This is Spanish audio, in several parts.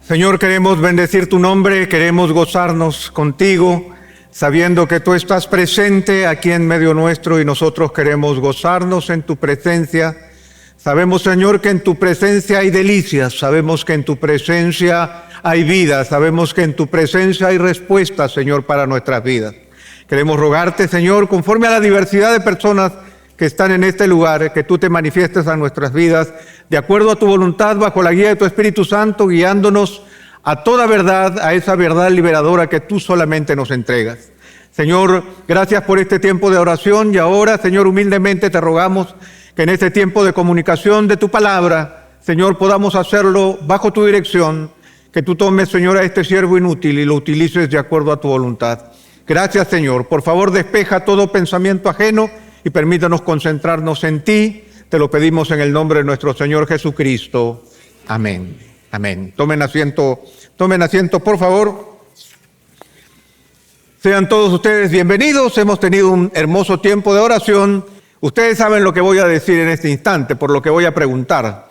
Señor, queremos bendecir tu nombre, queremos gozarnos contigo, sabiendo que tú estás presente aquí en medio nuestro y nosotros queremos gozarnos en tu presencia. Sabemos, Señor, que en tu presencia hay delicias, sabemos que en tu presencia hay vida, sabemos que en tu presencia hay respuestas, Señor, para nuestras vidas. Queremos rogarte, Señor, conforme a la diversidad de personas que están en este lugar, que tú te manifiestes a nuestras vidas, de acuerdo a tu voluntad, bajo la guía de tu Espíritu Santo, guiándonos a toda verdad, a esa verdad liberadora que tú solamente nos entregas. Señor, gracias por este tiempo de oración y ahora, Señor, humildemente te rogamos que en este tiempo de comunicación de tu palabra, Señor, podamos hacerlo bajo tu dirección, que tú tomes, Señor, a este siervo inútil y lo utilices de acuerdo a tu voluntad. Gracias, Señor. Por favor, despeja todo pensamiento ajeno y permítanos concentrarnos en ti. Te lo pedimos en el nombre de nuestro Señor Jesucristo. Amén. Amén. Tomen asiento, por favor. Sean todos ustedes bienvenidos. Hemos tenido un hermoso tiempo de oración. Ustedes saben lo que voy a decir en este instante, por lo que voy a preguntar.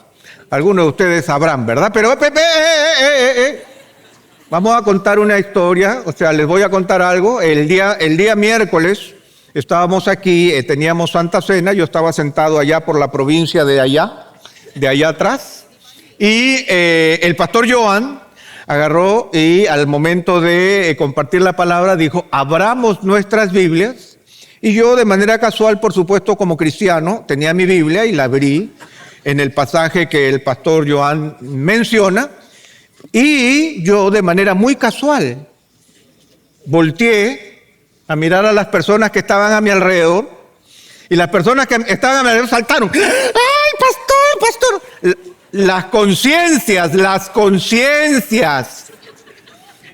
Algunos de ustedes sabrán, ¿verdad? Pero vamos a contar una historia, les voy a contar algo. El día miércoles estábamos aquí, teníamos Santa Cena, yo estaba sentado allá por la provincia de allá atrás, y el pastor Joan agarró y al momento de compartir la palabra dijo, abramos nuestras Biblias, y yo de manera casual, por supuesto, como cristiano, tenía mi Biblia y la abrí en el pasaje que el pastor Joan menciona, y yo de manera muy casual volteé a mirar a las personas que estaban a mi alrededor, y las personas que estaban a mi alrededor saltaron. ¡Ay, pastor! Las conciencias.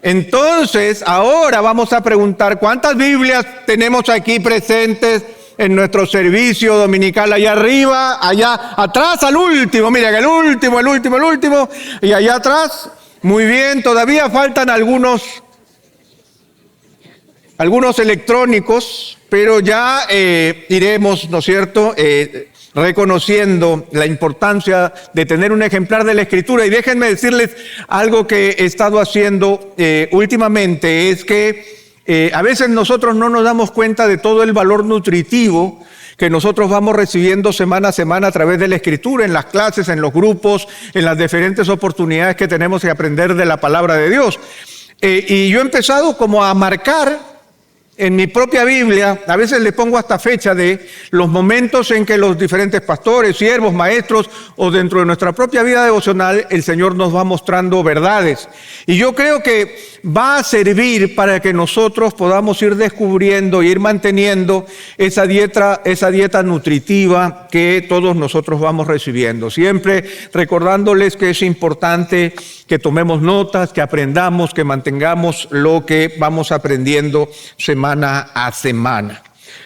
Entonces, ahora vamos a preguntar, ¿cuántas Biblias tenemos aquí presentes en nuestro servicio dominical? Allá arriba, allá atrás, al último, miren, el último, y allá atrás. Muy bien, todavía faltan algunos electrónicos, pero ya iremos, ¿no es cierto?, reconociendo la importancia de tener un ejemplar de la Escritura. Y déjenme decirles algo que he estado haciendo últimamente, es que a veces nosotros no nos damos cuenta de todo el valor nutritivo que nosotros vamos recibiendo semana a semana a través de la Escritura, en las clases, en los grupos, en las diferentes oportunidades que tenemos de aprender de la palabra de Dios. Y yo he empezado como a marcar en mi propia Biblia, a veces le pongo hasta fecha de los momentos en que los diferentes pastores, siervos, maestros o dentro de nuestra propia vida devocional, el Señor nos va mostrando verdades. Y yo creo que va a servir para que nosotros podamos ir descubriendo e ir manteniendo esa dieta nutritiva que todos nosotros vamos recibiendo. Siempre recordándoles que es importante que tomemos notas, que aprendamos, que mantengamos lo que vamos aprendiendo semana a semana.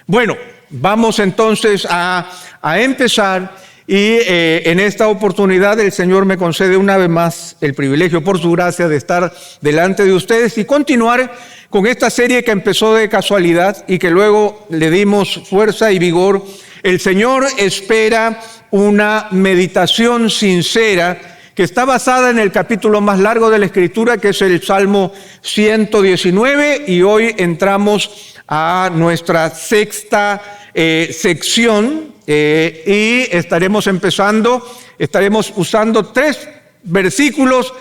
Bueno, vamos entonces a empezar y en esta oportunidad el Señor me concede una vez más el privilegio por su gracia de estar delante de ustedes y continuar con esta serie que empezó de casualidad y que luego le dimos fuerza y vigor. El Señor espera una meditación sincera que está basada en el capítulo más largo de la Escritura, que es el Salmo 119, y hoy entramos a nuestra sexta sección y estaremos usando 3 versículos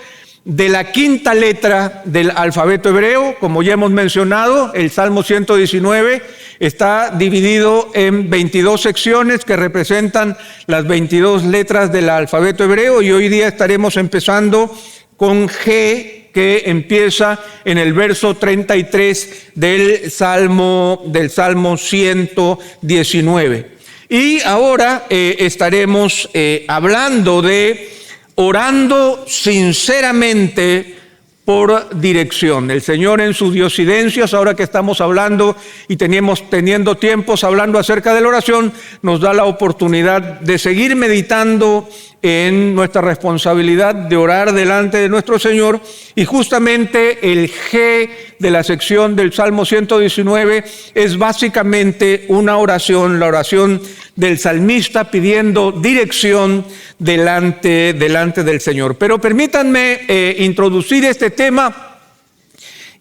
de la quinta letra del alfabeto hebreo. Como ya hemos mencionado, el Salmo 119 está dividido en 22 secciones que representan las 22 letras del alfabeto hebreo, y hoy día estaremos empezando con G, que empieza en el verso 33 del Salmo 119. Y ahora estaremos hablando de orando sinceramente por dirección. El Señor en sus diosidencias, ahora que estamos hablando y teniendo tiempos hablando acerca de la oración, nos da la oportunidad de seguir meditando en nuestra responsabilidad de orar delante de nuestro Señor, y justamente el G de la sección del Salmo 119 es básicamente una oración, la oración del salmista pidiendo dirección delante del Señor. Pero permítanme introducir este tema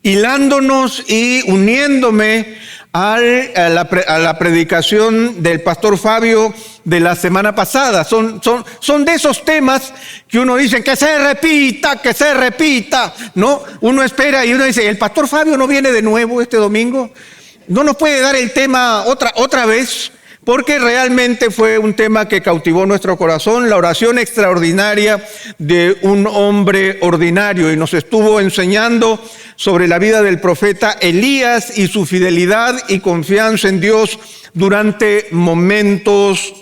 hilándonos y uniéndome a la predicación del pastor Fabio de la semana pasada. Son de esos temas que uno dice que se repita, ¿no? Uno espera y uno dice, ¿el pastor Fabio no viene de nuevo este domingo? ¿No nos puede dar el tema otra vez? Porque realmente fue un tema que cautivó nuestro corazón, la oración extraordinaria de un hombre ordinario, y nos estuvo enseñando sobre la vida del profeta Elías y su fidelidad y confianza en Dios durante momentos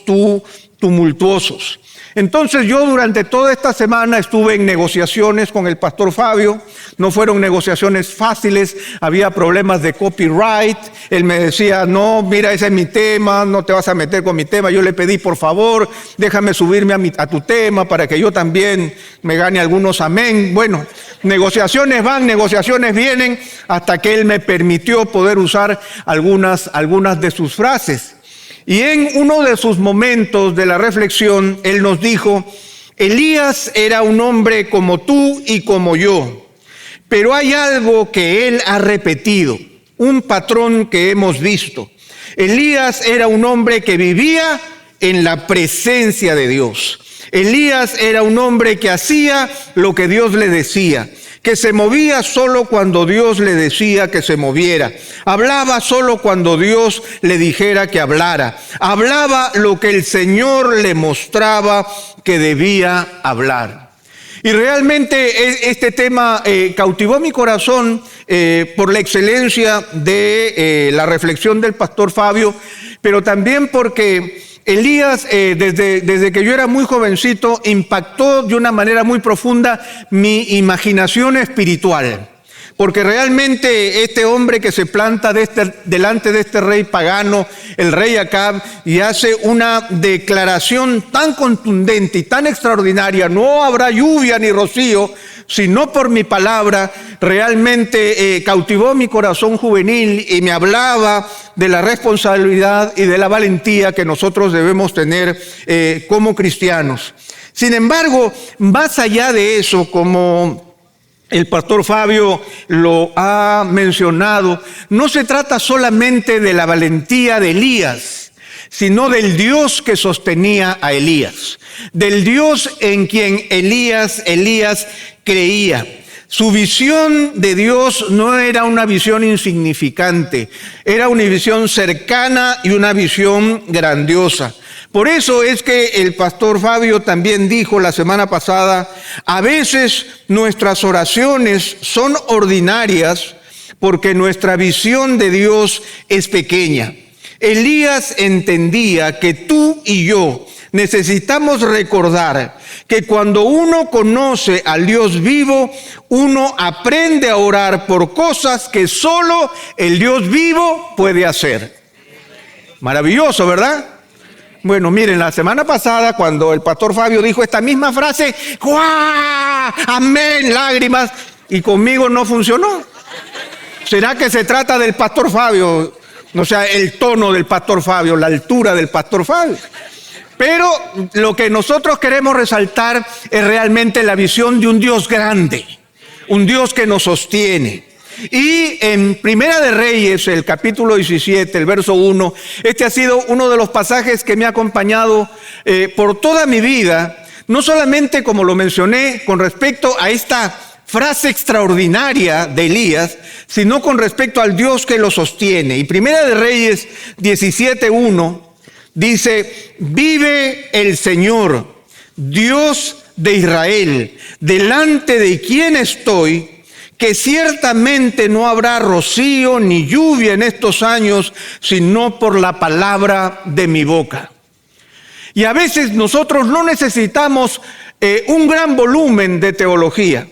tumultuosos. Entonces yo durante toda esta semana estuve en negociaciones con el pastor Fabio. No fueron negociaciones fáciles, había problemas de copyright. Él me decía, no, mira, ese es mi tema, no te vas a meter con mi tema. Yo le pedí, por favor, déjame subirme a tu tema para que yo también me gane algunos amén. Bueno, negociaciones van, negociaciones vienen, hasta que él me permitió poder usar algunas de sus frases. Y en uno de sus momentos de la reflexión, él nos dijo, Elías era un hombre como tú y como yo, pero hay algo que él ha repetido, un patrón que hemos visto. Elías era un hombre que vivía en la presencia de Dios. Elías era un hombre que hacía lo que Dios le decía, que se movía solo cuando Dios le decía que se moviera, hablaba solo cuando Dios le dijera que hablara, hablaba lo que el Señor le mostraba que debía hablar. Y realmente este tema cautivó mi corazón por la excelencia de la reflexión del pastor Fabio, pero también porque Elías, desde que yo era muy jovencito, impactó de una manera muy profunda mi imaginación espiritual. Porque realmente este hombre que se planta delante de este rey pagano, el rey Acab, y hace una declaración tan contundente y tan extraordinaria, no habrá lluvia ni rocío, sino por mi palabra, realmente cautivó mi corazón juvenil y me hablaba de la responsabilidad y de la valentía que nosotros debemos tener como cristianos. Sin embargo, más allá de eso, como el pastor Fabio lo ha mencionado, no se trata solamente de la valentía de Elías, sino del Dios que sostenía a Elías, del Dios en quien Elías creía. Su visión de Dios no era una visión insignificante, era una visión cercana y una visión grandiosa. Por eso es que el pastor Fabio también dijo la semana pasada, a veces nuestras oraciones son ordinarias porque nuestra visión de Dios es pequeña. Elías entendía que tú y yo necesitamos recordar que cuando uno conoce al Dios vivo, uno aprende a orar por cosas que solo el Dios vivo puede hacer. Maravilloso, ¿verdad? Bueno, miren, la semana pasada cuando el pastor Fabio dijo esta misma frase, ¡guau! Amén, lágrimas, y conmigo no funcionó. ¿Será que se trata del pastor Fabio? O sea, el tono del pastor Fabio, la altura del pastor Fabio. Pero lo que nosotros queremos resaltar es realmente la visión de un Dios grande, un Dios que nos sostiene. Y en Primera de Reyes, el capítulo 17, el verso 1, este ha sido uno de los pasajes que me ha acompañado por toda mi vida, no solamente como lo mencioné con respecto a esta frase extraordinaria de Elías, sino con respecto al Dios que lo sostiene. Y Primera de Reyes 17:1 dice, vive el Señor, Dios de Israel, delante de quien estoy, que ciertamente no habrá rocío ni lluvia en estos años, sino por la palabra de mi boca. Y a veces nosotros no necesitamos un gran volumen de teología.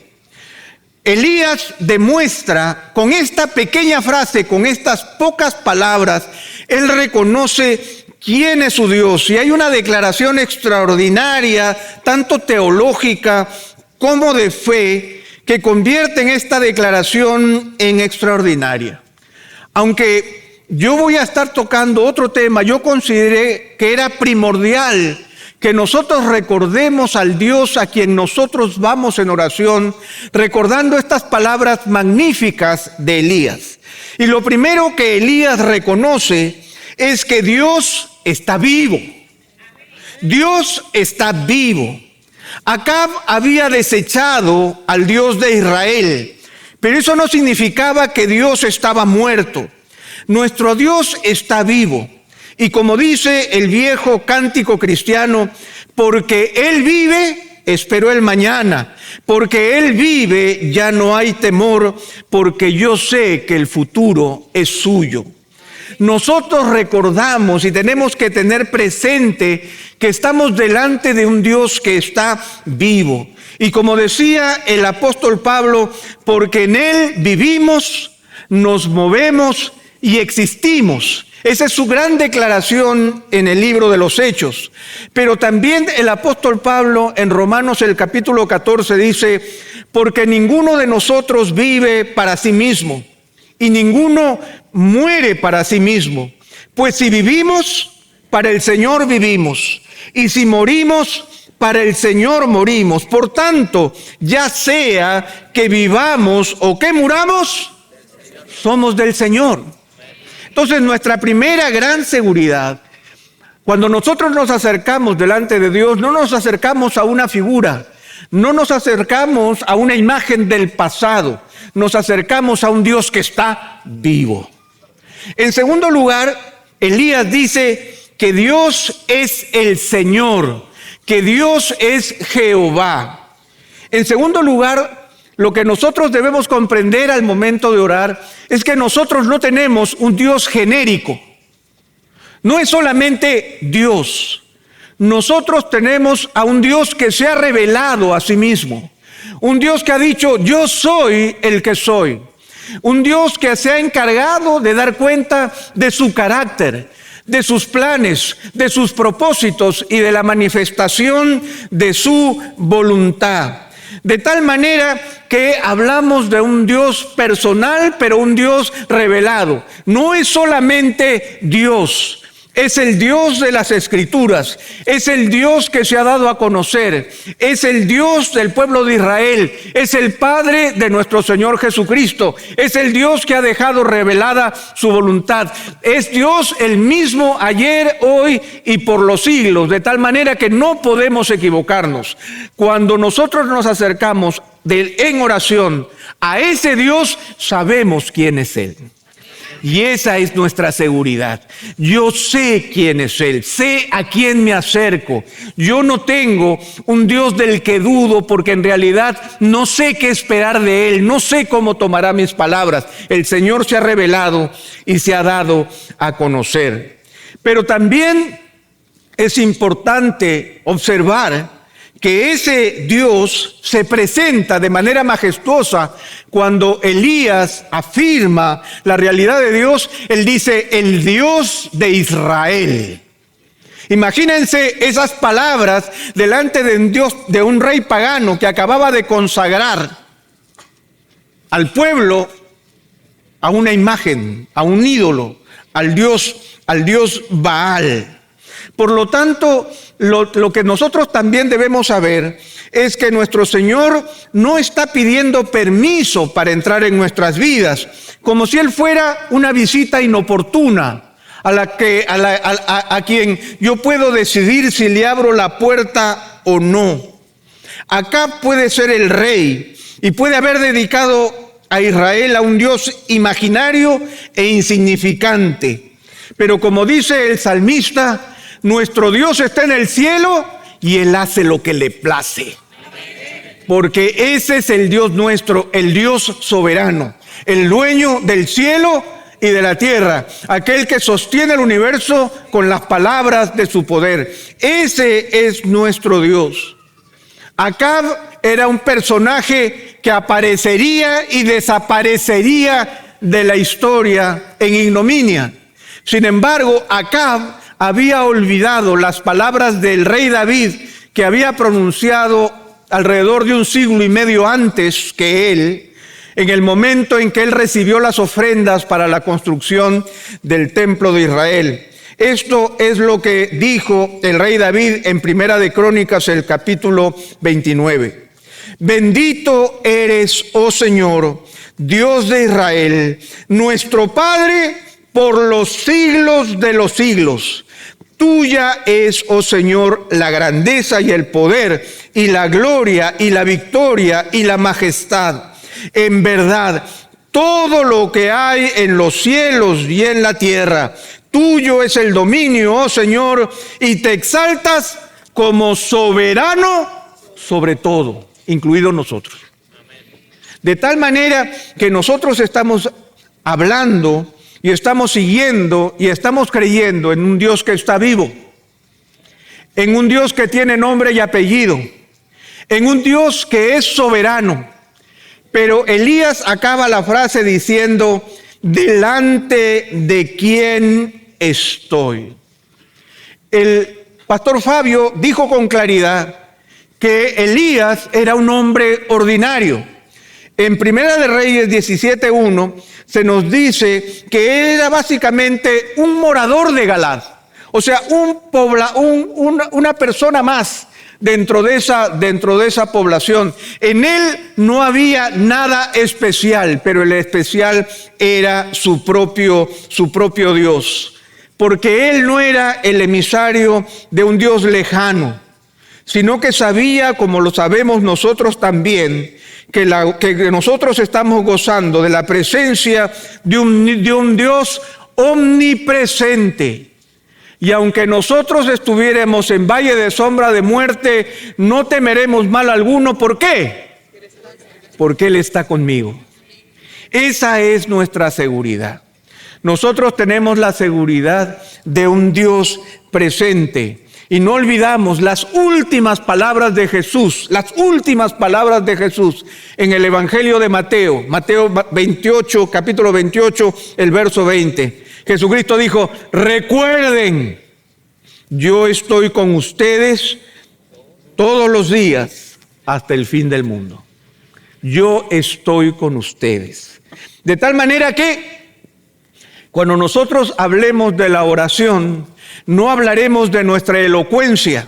Elías demuestra con esta pequeña frase, con estas pocas palabras, él reconoce quién es su Dios. Y hay una declaración extraordinaria, tanto teológica como de fe, que convierten esta declaración en extraordinaria. Aunque yo voy a estar tocando otro tema, yo consideré que era primordial que nosotros recordemos al Dios a quien nosotros vamos en oración, recordando estas palabras magníficas de Elías. Y lo primero que Elías reconoce es que Dios está vivo. Dios está vivo. Acab había desechado al Dios de Israel, pero eso no significaba que Dios estaba muerto. Nuestro Dios está vivo. Y como dice el viejo cántico cristiano, porque Él vive, espero el mañana. Porque Él vive, ya no hay temor, porque yo sé que el futuro es suyo. Nosotros recordamos y tenemos que tener presente que estamos delante de un Dios que está vivo. Y como decía el apóstol Pablo, porque en Él vivimos, nos movemos y existimos. Esa es su gran declaración en el libro de los Hechos. Pero también el apóstol Pablo en Romanos el capítulo 14 dice, porque ninguno de nosotros vive para sí mismo y ninguno muere para sí mismo. Pues si vivimos, para el Señor vivimos, y si morimos, para el Señor morimos. Por tanto, ya sea que vivamos o que muramos, somos del Señor. Entonces, nuestra primera gran seguridad, cuando nosotros nos acercamos delante de Dios, no nos acercamos a una figura, no nos acercamos a una imagen del pasado, nos acercamos a un Dios que está vivo. En segundo lugar, Elías dice que Dios es el Señor, que Dios es Jehová. En segundo lugar, lo que nosotros debemos comprender al momento de orar es que nosotros no tenemos un Dios genérico. No es solamente Dios. Nosotros tenemos a un Dios que se ha revelado a sí mismo. Un Dios que ha dicho, yo soy el que soy. Un Dios que se ha encargado de dar cuenta de su carácter, de sus planes, de sus propósitos y de la manifestación de su voluntad. De tal manera que hablamos de un Dios personal, pero un Dios revelado. No es solamente Dios, es el Dios de las Escrituras, es el Dios que se ha dado a conocer, es el Dios del pueblo de Israel, es el Padre de nuestro Señor Jesucristo, es el Dios que ha dejado revelada su voluntad. Es Dios el mismo ayer, hoy y por los siglos, de tal manera que no podemos equivocarnos. Cuando nosotros nos acercamos en oración a ese Dios, sabemos quién es Él. Y esa es nuestra seguridad. Yo sé quién es Él, sé a quién me acerco. Yo no tengo un Dios del que dudo, porque en realidad no sé qué esperar de Él, no sé cómo tomará mis palabras. El Señor se ha revelado y se ha dado a conocer. Pero también es importante observar que ese Dios se presenta de manera majestuosa cuando Elías afirma la realidad de Dios. Él dice, el Dios de Israel. Imagínense esas palabras delante de un Dios, de un rey pagano que acababa de consagrar al pueblo a una imagen, a un ídolo, al Dios Baal. Por lo tanto, lo que nosotros también debemos saber es que nuestro Señor no está pidiendo permiso para entrar en nuestras vidas, como si Él fuera una visita inoportuna a quien yo puedo decidir si le abro la puerta o no. Acá puede ser el rey y puede haber dedicado a Israel a un Dios imaginario e insignificante. Pero como dice el salmista, nuestro Dios está en el cielo y Él hace lo que le place. Porque ese es el Dios nuestro, el Dios soberano, el dueño del cielo y de la tierra, aquel que sostiene el universo con las palabras de su poder. Ese es nuestro Dios. Acab era un personaje que aparecería y desaparecería de la historia en ignominia. Sin embargo, Acab había olvidado las palabras del rey David que había pronunciado alrededor de un siglo y medio antes que él, en el momento en que él recibió las ofrendas para la construcción del templo de Israel. Esto es lo que dijo el rey David en Primera de Crónicas, el capítulo 29. Bendito eres, oh Señor, Dios de Israel, nuestro Padre por los siglos de los siglos. Tuya es, oh Señor, la grandeza y el poder y la gloria y la victoria y la majestad. En verdad, todo lo que hay en los cielos y en la tierra, tuyo es el dominio, oh Señor, y te exaltas como soberano sobre todo, incluidos nosotros. De tal manera que nosotros estamos hablando y estamos siguiendo y estamos creyendo en un Dios que está vivo, en un Dios que tiene nombre y apellido, en un Dios que es soberano. Pero Elías acaba la frase diciendo, delante de quién estoy. El pastor Fabio dijo con claridad que Elías era un hombre ordinario. En Primera de Reyes 17:1 se nos dice que él era básicamente un morador de Galaad, o sea, una persona más dentro de esa población. En él no había nada especial, pero el especial era su propio Dios, porque él no era el emisario de un Dios lejano, sino que sabía, como lo sabemos nosotros también, que nosotros estamos gozando de la presencia de un Dios omnipresente. Y aunque nosotros estuviéramos en valle de sombra de muerte, no temeremos mal alguno. ¿Por qué? Porque Él está conmigo. Esa es nuestra seguridad. Nosotros tenemos la seguridad de un Dios presente. Y no olvidamos las últimas palabras de Jesús, en el Evangelio de Mateo 28, capítulo 28, el verso 20. Jesucristo dijo, recuerden, yo estoy con ustedes todos los días hasta el fin del mundo. Yo estoy con ustedes. De tal manera que cuando nosotros hablemos de la oración, no hablaremos de nuestra elocuencia,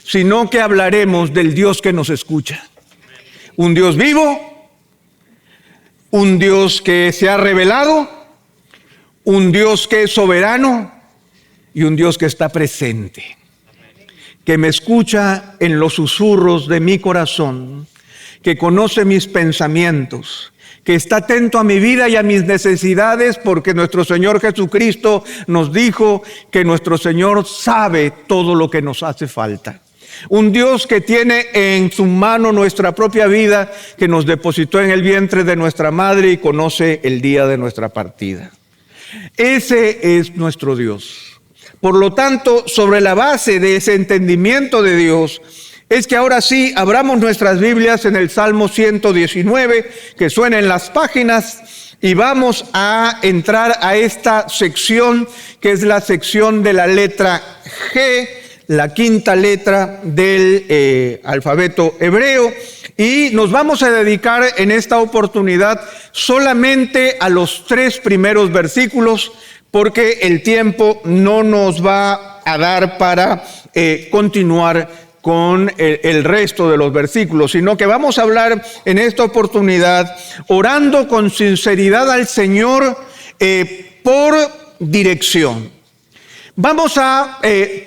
sino que hablaremos del Dios que nos escucha. Un Dios vivo, un Dios que se ha revelado, un Dios que es soberano y un Dios que está presente, que me escucha en los susurros de mi corazón, que conoce mis pensamientos, que está atento a mi vida y a mis necesidades, porque nuestro Señor Jesucristo nos dijo que nuestro Señor sabe todo lo que nos hace falta. Un Dios que tiene en su mano nuestra propia vida, que nos depositó en el vientre de nuestra madre y conoce el día de nuestra partida. Ese es nuestro Dios. Por lo tanto, sobre la base de ese entendimiento de Dios, es que ahora sí abramos nuestras Biblias en el Salmo 119, que suenen las páginas, y vamos a entrar a esta sección, que es la sección de la letra G, la quinta letra del alfabeto hebreo, y nos vamos a dedicar en esta oportunidad solamente a los 3 primeros versículos, porque el tiempo no nos va a dar para continuar con el resto de los versículos, sino que vamos a hablar en esta oportunidad orando con sinceridad al Señor por dirección. Vamos a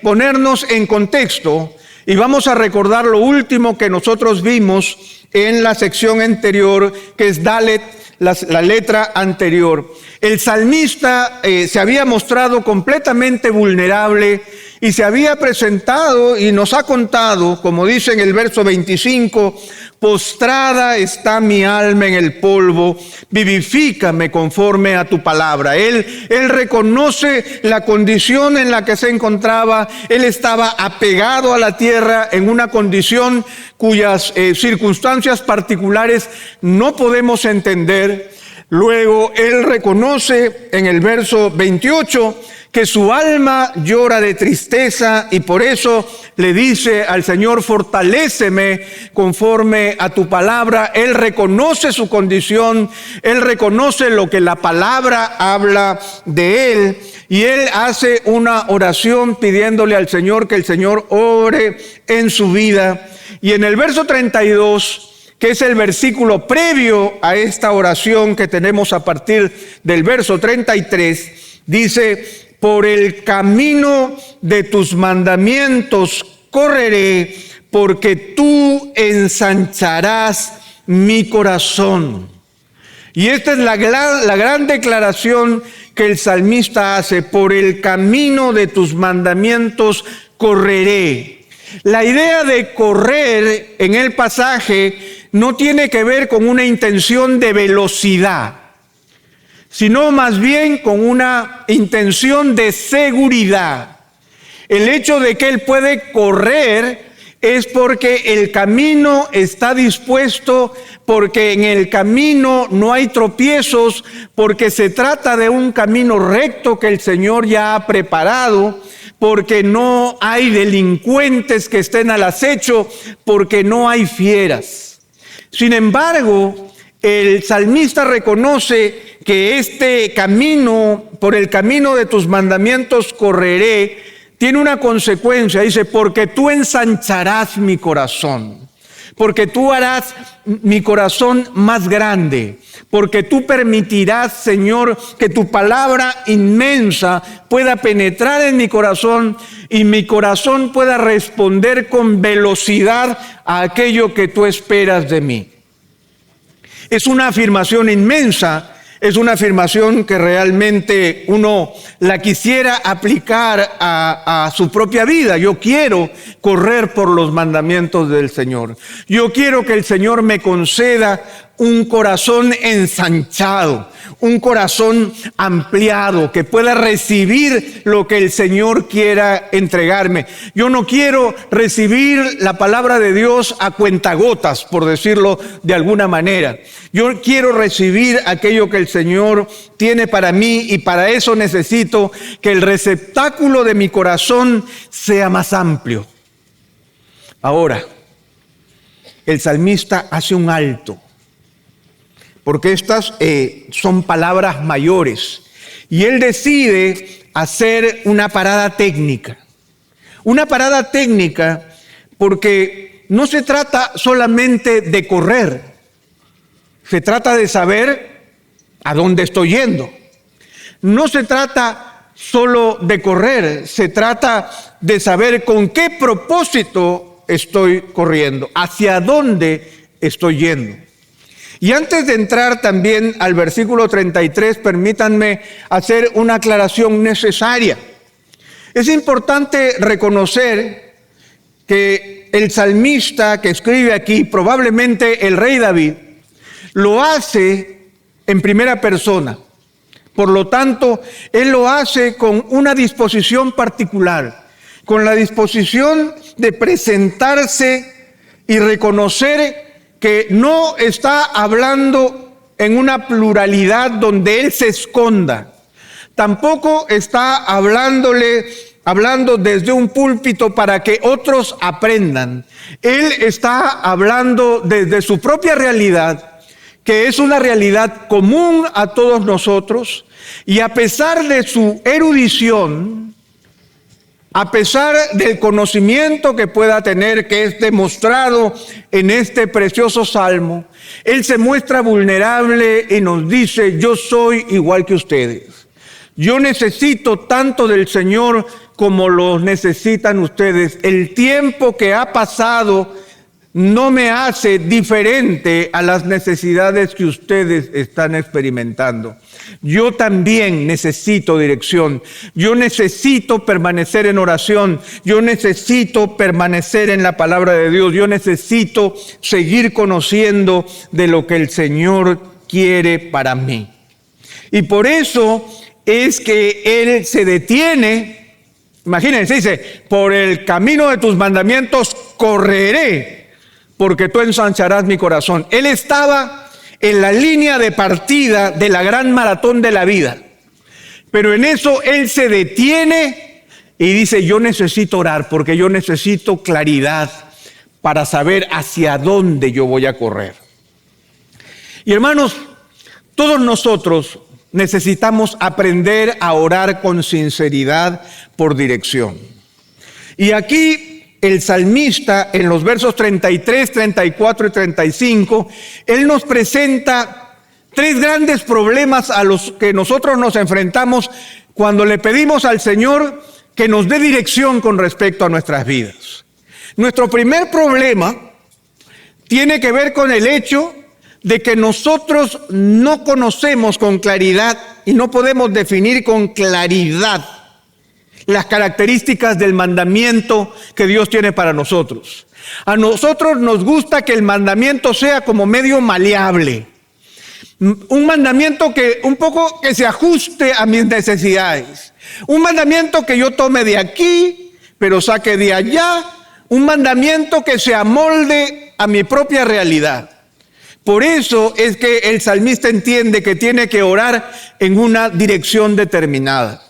ponernos en contexto y vamos a recordar lo último que nosotros vimos en la sección anterior, que es Dalet, la letra anterior. El salmista se había mostrado completamente vulnerable y se había presentado y nos ha contado, como dice en el verso 25, postrada está mi alma en el polvo, vivifícame conforme a tu palabra. Él reconoce la condición en la que se encontraba. Él estaba apegado a la tierra en una condición cuyas circunstancias particulares no podemos entender. Luego él reconoce en el verso 28 que su alma llora de tristeza y por eso le dice al Señor, fortaléceme conforme a tu palabra. Él reconoce su condición, él reconoce lo que la palabra habla de él y él hace una oración pidiéndole al Señor que el Señor ore en su vida. Y en el verso 32, que es el versículo previo a esta oración que tenemos a partir del verso 33, dice: por el camino de tus mandamientos correré, porque tú ensancharás mi corazón. Y esta es la gran declaración que el salmista hace: por el camino de tus mandamientos correré. La idea de correr en el pasaje no tiene que ver con una intención de velocidad, sino más bien con una intención de seguridad. El hecho de que él puede correr es porque el camino está dispuesto, porque en el camino no hay tropiezos, porque se trata de un camino recto que el Señor ya ha preparado, porque no hay delincuentes que estén al acecho, porque no hay fieras. Sin embargo, el salmista reconoce que este camino, por el camino de tus mandamientos correré, tiene una consecuencia. Dice: porque tú ensancharás mi corazón, porque tú harás mi corazón más grande, porque tú permitirás, Señor, que tu palabra inmensa pueda penetrar en mi corazón y mi corazón pueda responder con velocidad a aquello que tú esperas de mí. Es una afirmación inmensa, es una afirmación que realmente uno la quisiera aplicar a su propia vida. Yo quiero correr por los mandamientos del Señor. Yo quiero que el Señor me conceda un corazón ensanchado, un corazón ampliado, que pueda recibir lo que el Señor quiera entregarme. Yo no quiero recibir la palabra de Dios a cuentagotas, por decirlo de alguna manera. Yo quiero recibir aquello que el Señor tiene para mí y para eso necesito que el receptáculo de mi corazón sea más amplio. Ahora, el salmista hace un alto, porque estas son palabras mayores. Y él decide hacer una parada técnica. Una parada técnica porque no se trata solamente de correr. Se trata de saber a dónde estoy yendo. No se trata solo de correr. Se trata de saber con qué propósito estoy corriendo, hacia dónde estoy yendo. Y antes de entrar también al versículo 33, permítanme hacer una aclaración necesaria. Es importante reconocer que el salmista que escribe aquí, probablemente el rey David, lo hace en primera persona. Por lo tanto, él lo hace con una disposición particular, con la disposición de presentarse y reconocer que no está hablando en una pluralidad donde él se esconda. Tampoco está hablando desde un púlpito para que otros aprendan. Él está hablando desde su propia realidad, que es una realidad común a todos nosotros, y a pesar de su erudición, a pesar del conocimiento que pueda tener, que es demostrado en este precioso salmo, él se muestra vulnerable y nos dice: yo soy igual que ustedes. Yo necesito tanto del Señor como lo necesitan ustedes. El tiempo que ha pasado no me hace diferente a las necesidades que ustedes están experimentando. Yo también necesito dirección. Yo necesito permanecer en oración. Yo necesito permanecer en la palabra de Dios. Yo necesito seguir conociendo de lo que el Señor quiere para mí. Y por eso es que Él se detiene. Imagínense, dice: por el camino de tus mandamientos correré, porque tú ensancharás mi corazón. Él estaba en la línea de partida de la gran maratón de la vida. Pero en eso él se detiene y dice, yo necesito orar porque yo necesito claridad para saber hacia dónde yo voy a correr. Y hermanos, todos nosotros necesitamos aprender a orar con sinceridad por dirección. Y aquí el salmista, en los versos 33, 34 y 35, él nos presenta tres grandes problemas a los que nosotros nos enfrentamos cuando le pedimos al Señor que nos dé dirección con respecto a nuestras vidas. Nuestro primer problema tiene que ver con el hecho de que nosotros no conocemos con claridad y no podemos definir con claridad las características del mandamiento que Dios tiene para nosotros. A nosotros nos gusta que el mandamiento sea como medio maleable. Un mandamiento que un poco que se ajuste a mis necesidades. Un mandamiento que yo tome de aquí, pero saque de allá. Un mandamiento que se amolde a mi propia realidad. Por eso es que el salmista entiende que tiene que orar en una dirección determinada.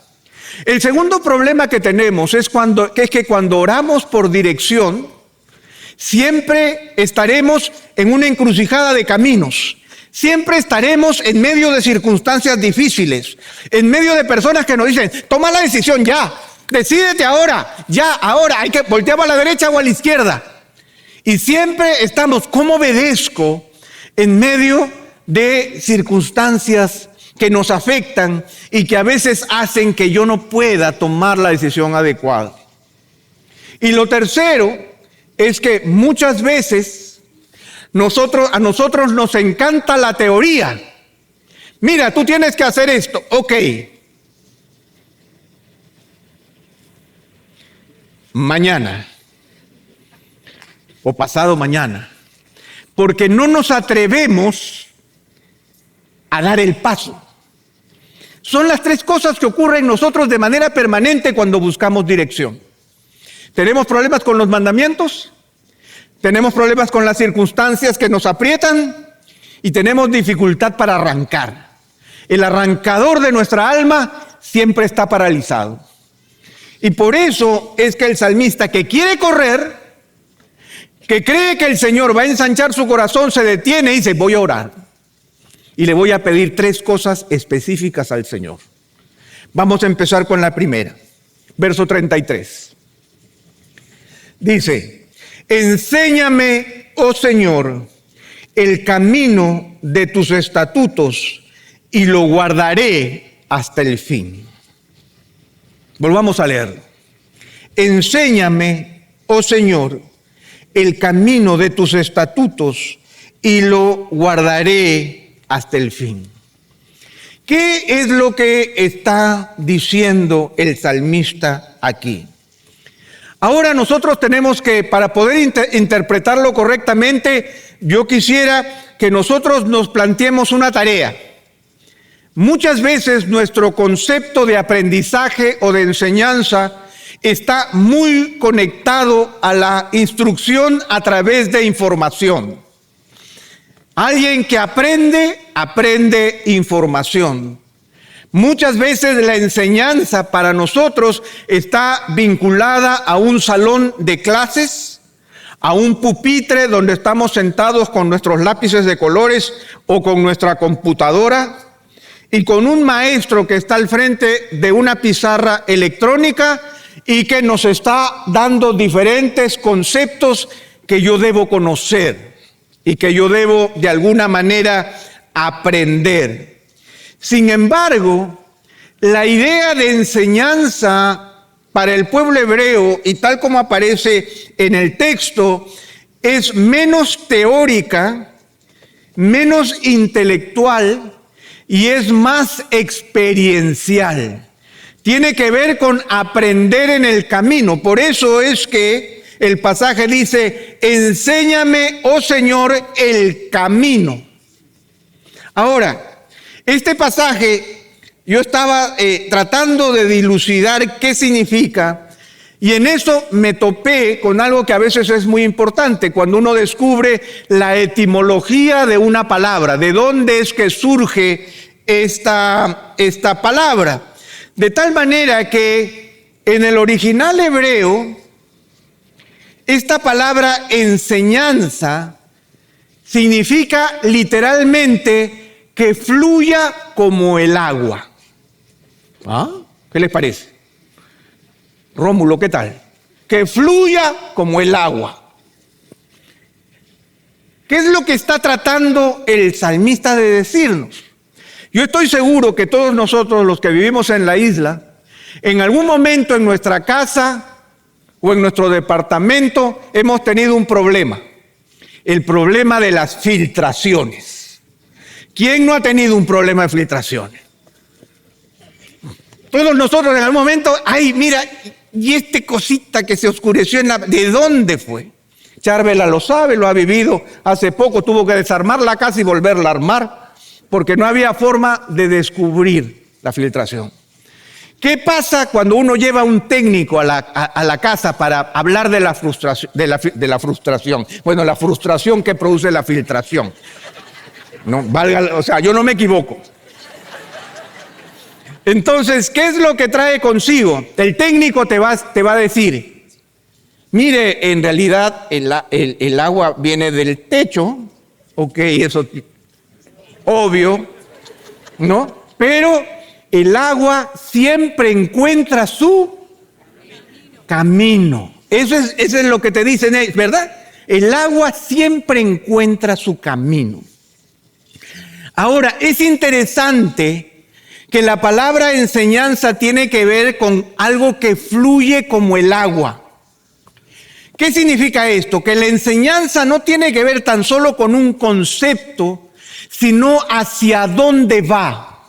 El segundo problema que tenemos es que cuando oramos por dirección, siempre estaremos en una encrucijada de caminos. Siempre estaremos en medio de circunstancias difíciles, en medio de personas que nos dicen, toma la decisión ya, decídete ahora, ya, ahora, hay que voltear a la derecha o a la izquierda. Y siempre estamos, ¿cómo obedezco en medio de circunstancias que nos afectan y que a veces hacen que yo no pueda tomar la decisión adecuada? Y lo tercero es que muchas veces a nosotros nos encanta la teoría. Mira, tú tienes que hacer esto, ok. Mañana o pasado mañana, porque no nos atrevemos a dar el paso. Son las tres cosas que ocurren en nosotros de manera permanente cuando buscamos dirección. Tenemos problemas con los mandamientos, tenemos problemas con las circunstancias que nos aprietan y tenemos dificultad para arrancar. El arrancador de nuestra alma siempre está paralizado. Y por eso es que el salmista que quiere correr, que cree que el Señor va a ensanchar su corazón, se detiene y dice, voy a orar. Y le voy a pedir tres cosas específicas al Señor. Vamos a empezar con la primera. Verso 33. Dice, enséñame, oh Señor, el camino de tus estatutos y lo guardaré hasta el fin. Volvamos a leer. Enséñame, oh Señor, el camino de tus estatutos y lo guardaré hasta el fin. ¿Qué es lo que está diciendo el salmista aquí? Ahora nosotros tenemos que, para poder interpretarlo correctamente, yo quisiera que nosotros nos planteemos una tarea. Muchas veces nuestro concepto de aprendizaje o de enseñanza está muy conectado a la instrucción a través de información. Alguien que aprende información. Muchas veces la enseñanza para nosotros está vinculada a un salón de clases, a un pupitre donde estamos sentados con nuestros lápices de colores o con nuestra computadora y con un maestro que está al frente de una pizarra electrónica y que nos está dando diferentes conceptos que yo debo conocer y que yo debo de alguna manera aprender. Sin embargo, la idea de enseñanza para el pueblo hebreo, y tal como aparece en el texto, es menos teórica, menos intelectual y es más experiencial. Tiene que ver con aprender en el camino. Por eso es que el pasaje dice, enséñame, oh Señor, el camino. Ahora, este pasaje, yo estaba tratando de dilucidar qué significa, y en eso me topé con algo que a veces es muy importante, cuando uno descubre la etimología de una palabra, de dónde es que surge esta palabra. De tal manera que en el original hebreo, esta palabra enseñanza significa literalmente que fluya como el agua. ¿Ah? ¿Qué les parece? Rómulo, ¿qué tal? Que fluya como el agua. ¿Qué es lo que está tratando el salmista de decirnos? Yo estoy seguro que todos nosotros, los que vivimos en la isla, en algún momento en nuestra casa o en nuestro departamento hemos tenido un problema. El problema de las filtraciones. ¿Quién no ha tenido un problema de filtraciones? Todos nosotros en algún momento, ay, mira, y este cosita que se oscureció ¿de dónde fue? Charvela lo sabe, lo ha vivido hace poco, tuvo que desarmar la casa y volverla a armar, porque no había forma de descubrir la filtración. ¿Qué pasa cuando uno lleva a un técnico a la casa para hablar de la frustración? Bueno, la frustración que produce la filtración. No, o sea, yo no me equivoco. Entonces, ¿qué es lo que trae consigo? El técnico te va a decir, mire, en realidad el agua viene del techo, ok, eso obvio, ¿no? Pero el agua siempre encuentra su camino. Eso es lo que te dicen, ¿verdad? El agua siempre encuentra su camino. Ahora, es interesante que la palabra enseñanza tiene que ver con algo que fluye como el agua. ¿Qué significa esto? Que la enseñanza no tiene que ver tan solo con un concepto, sino hacia dónde va,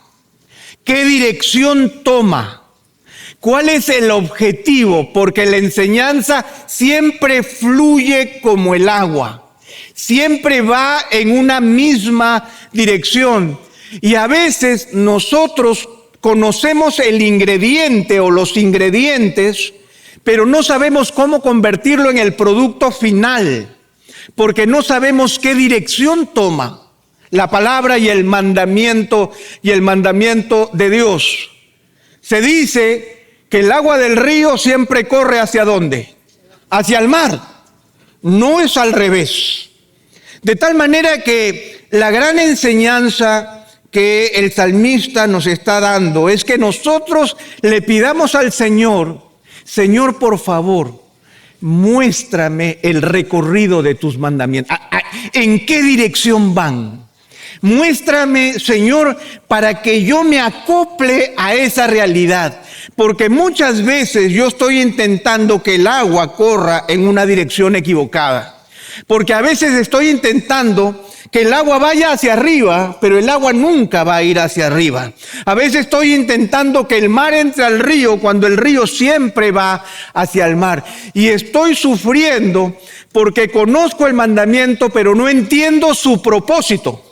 qué dirección toma, cuál es el objetivo, porque la enseñanza siempre fluye como el agua, siempre va en una misma dirección. Y a veces nosotros conocemos el ingrediente o los ingredientes, pero no sabemos cómo convertirlo en el producto final, porque no sabemos qué dirección toma la palabra y el mandamiento de Dios. Se dice que el agua del río siempre corre ¿hacia dónde? Hacia el mar. No es al revés. De tal manera que la gran enseñanza que el salmista nos está dando es que nosotros le pidamos al Señor, Señor, por favor, muéstrame el recorrido de tus mandamientos. ¿En qué dirección van? Muéstrame, Señor, para que yo me acople a esa realidad. Porque muchas veces yo estoy intentando que el agua corra en una dirección equivocada. Porque a veces estoy intentando que el agua vaya hacia arriba, pero el agua nunca va a ir hacia arriba. A veces estoy intentando que el mar entre al río, cuando el río siempre va hacia el mar. Y estoy sufriendo porque conozco el mandamiento, pero no entiendo su propósito.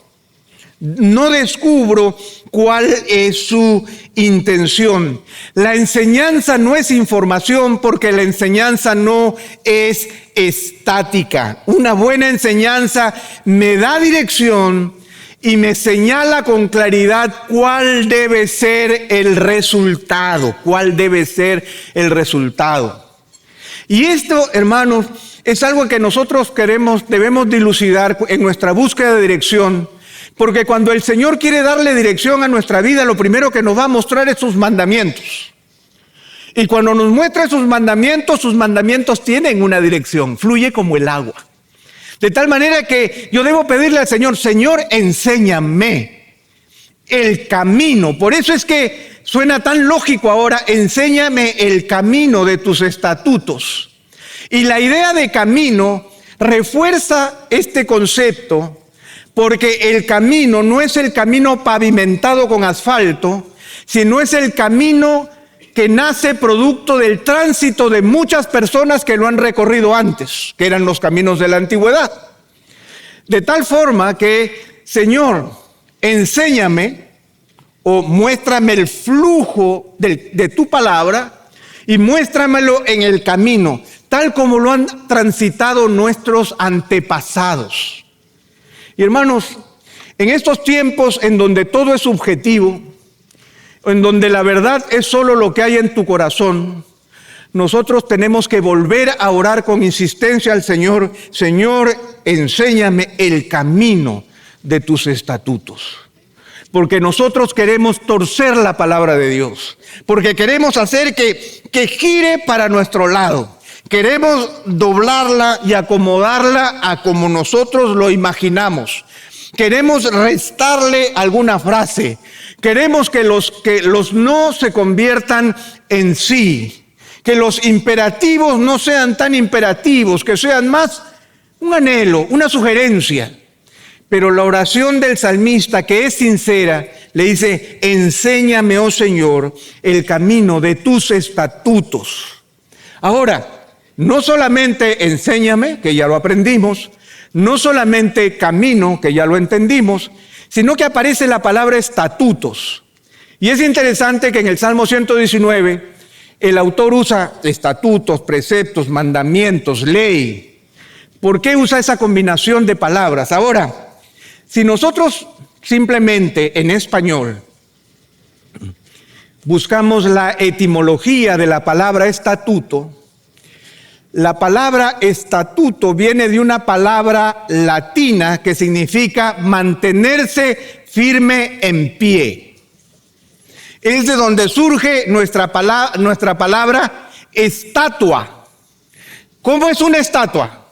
No descubro cuál es su intención. La enseñanza no es información porque la enseñanza no es estática. Una buena enseñanza me da dirección y me señala con claridad cuál debe ser el resultado. ¿Cuál debe ser el resultado? Y esto, hermanos, es algo que nosotros debemos dilucidar en nuestra búsqueda de dirección. Porque cuando el Señor quiere darle dirección a nuestra vida, lo primero que nos va a mostrar es sus mandamientos. Y cuando nos muestra sus mandamientos tienen una dirección, fluye como el agua. De tal manera que yo debo pedirle al Señor, Señor, enséñame el camino. Por eso es que suena tan lógico ahora, enséñame el camino de tus estatutos. Y la idea de camino refuerza este concepto. Porque el camino no es el camino pavimentado con asfalto, sino es el camino que nace producto del tránsito de muchas personas que lo han recorrido antes, que eran los caminos de la antigüedad. De tal forma que, Señor, enséñame o muéstrame el flujo de tu palabra y muéstramelo en el camino, tal como lo han transitado nuestros antepasados. Y hermanos, en estos tiempos en donde todo es subjetivo, en donde la verdad es solo lo que hay en tu corazón, nosotros tenemos que volver a orar con insistencia al Señor. Señor, enséñame el camino de tus estatutos. Porque nosotros queremos torcer la palabra de Dios. Porque queremos hacer que gire para nuestro lado. Queremos doblarla y acomodarla a como nosotros lo imaginamos. Queremos restarle alguna frase. Queremos que los no se conviertan en sí. Que los imperativos no sean tan imperativos, que sean más un anhelo, una sugerencia. Pero la oración del salmista, que es sincera, le dice: enséñame, oh Señor, el camino de tus estatutos. Ahora, no solamente enséñame, que ya lo aprendimos, no solamente camino, que ya lo entendimos, sino que aparece la palabra estatutos. Y es interesante que en el Salmo 119, el autor usa estatutos, preceptos, mandamientos, ley. ¿Por qué usa esa combinación de palabras? Ahora, si nosotros simplemente en español buscamos la etimología de la palabra estatuto, la palabra estatuto viene de una palabra latina que significa mantenerse firme en pie. Es de donde surge nuestra palabra estatua. ¿Cómo es una estatua?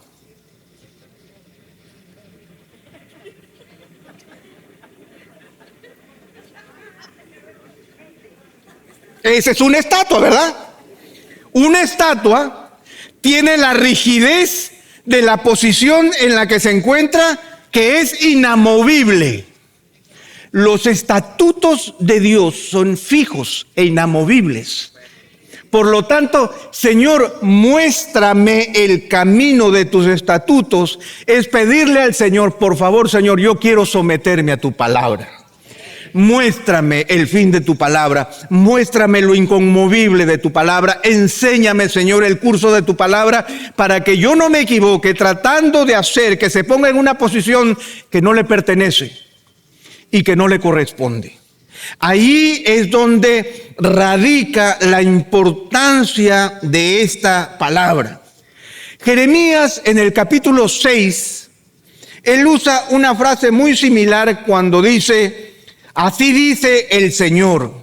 Esa es una estatua, ¿verdad? Una estatua tiene la rigidez de la posición en la que se encuentra, que es inamovible. Los estatutos de Dios son fijos e inamovibles. Por lo tanto, Señor, muéstrame el camino de tus estatutos. Es pedirle al Señor: por favor, Señor, yo quiero someterme a tu palabra. Muéstrame el fin de tu palabra, muéstrame lo inconmovible de tu palabra, enséñame, Señor, el curso de tu palabra, para que yo no me equivoque tratando de hacer que se ponga en una posición que no le pertenece y que no le corresponde. Ahí es donde radica la importancia de esta palabra. Jeremías, en el capítulo 6, él usa una frase muy similar cuando dice: así dice el Señor,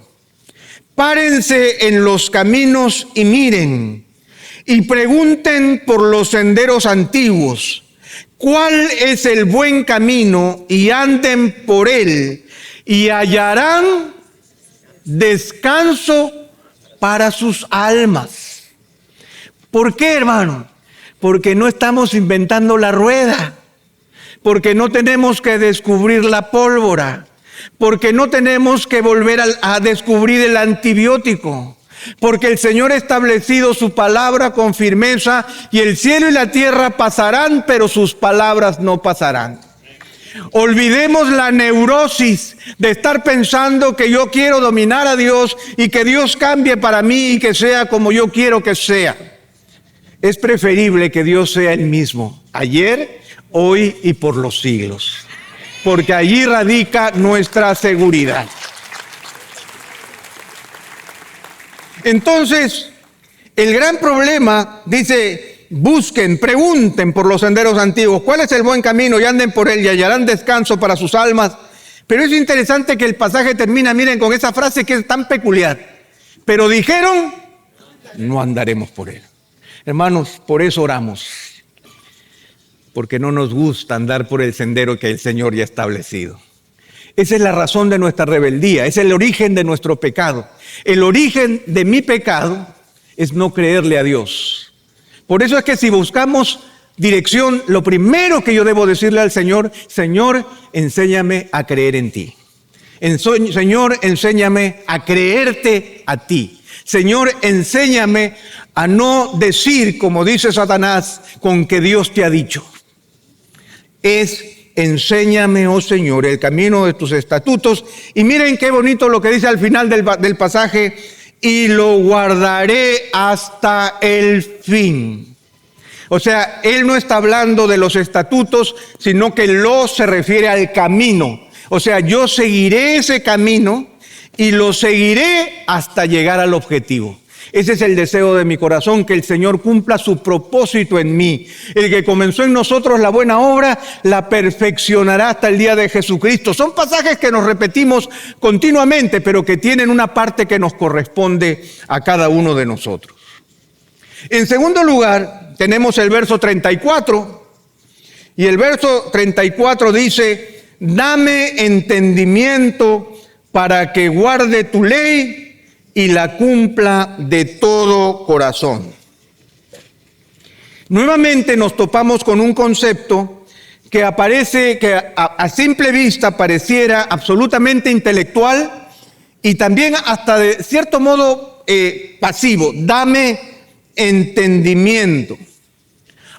párense en los caminos y miren, y pregunten por los senderos antiguos, cuál es el buen camino, y anden por él, y hallarán descanso para sus almas. ¿Por qué, hermano? Porque no estamos inventando la rueda, porque no tenemos que descubrir la pólvora, porque no tenemos que volver a descubrir el antibiótico, porque el Señor ha establecido su palabra con firmeza, y el cielo y la tierra pasarán, pero sus palabras no pasarán. Olvidemos la neurosis de estar pensando que yo quiero dominar a Dios y que Dios cambie para mí y que sea como yo quiero que sea. Es preferible que Dios sea el mismo, ayer, hoy y por los siglos, porque allí radica nuestra seguridad. Entonces, el gran problema, dice: busquen, pregunten por los senderos antiguos, cuál es el buen camino, y anden por él, y hallarán descanso para sus almas. Pero es interesante que el pasaje termina, miren, con esa frase que es tan peculiar: pero dijeron, no andaremos por él. Hermanos, por eso oramos, porque no nos gusta andar por el sendero que el Señor ya ha establecido. Esa es la razón de nuestra rebeldía, es el origen de nuestro pecado. El origen de mi pecado es no creerle a Dios. Por eso es que si buscamos dirección, lo primero que yo debo decirle al Señor: Señor, enséñame a creer en ti. Señor, enséñame a creerte a ti. Señor, enséñame a no decir, como dice Satanás, con que Dios te ha dicho. Enséñame, oh Señor, el camino de tus estatutos. Y miren qué bonito lo que dice al final del pasaje: y lo guardaré hasta el fin. O sea, él no está hablando de los estatutos, sino que lo se refiere al camino. O sea, yo seguiré ese camino y lo seguiré hasta llegar al objetivo. Ese es el deseo de mi corazón, que el Señor cumpla su propósito en mí. El que comenzó en nosotros la buena obra, la perfeccionará hasta el día de Jesucristo. Son pasajes que nos repetimos continuamente, pero que tienen una parte que nos corresponde a cada uno de nosotros. En segundo lugar, tenemos el verso 34, y el verso 34 dice: dame entendimiento para que guarde tu ley y la cumpla de todo corazón. Nuevamente nos topamos con un concepto que aparece, que a simple vista pareciera absolutamente intelectual y también hasta de cierto modo pasivo. Dame entendimiento.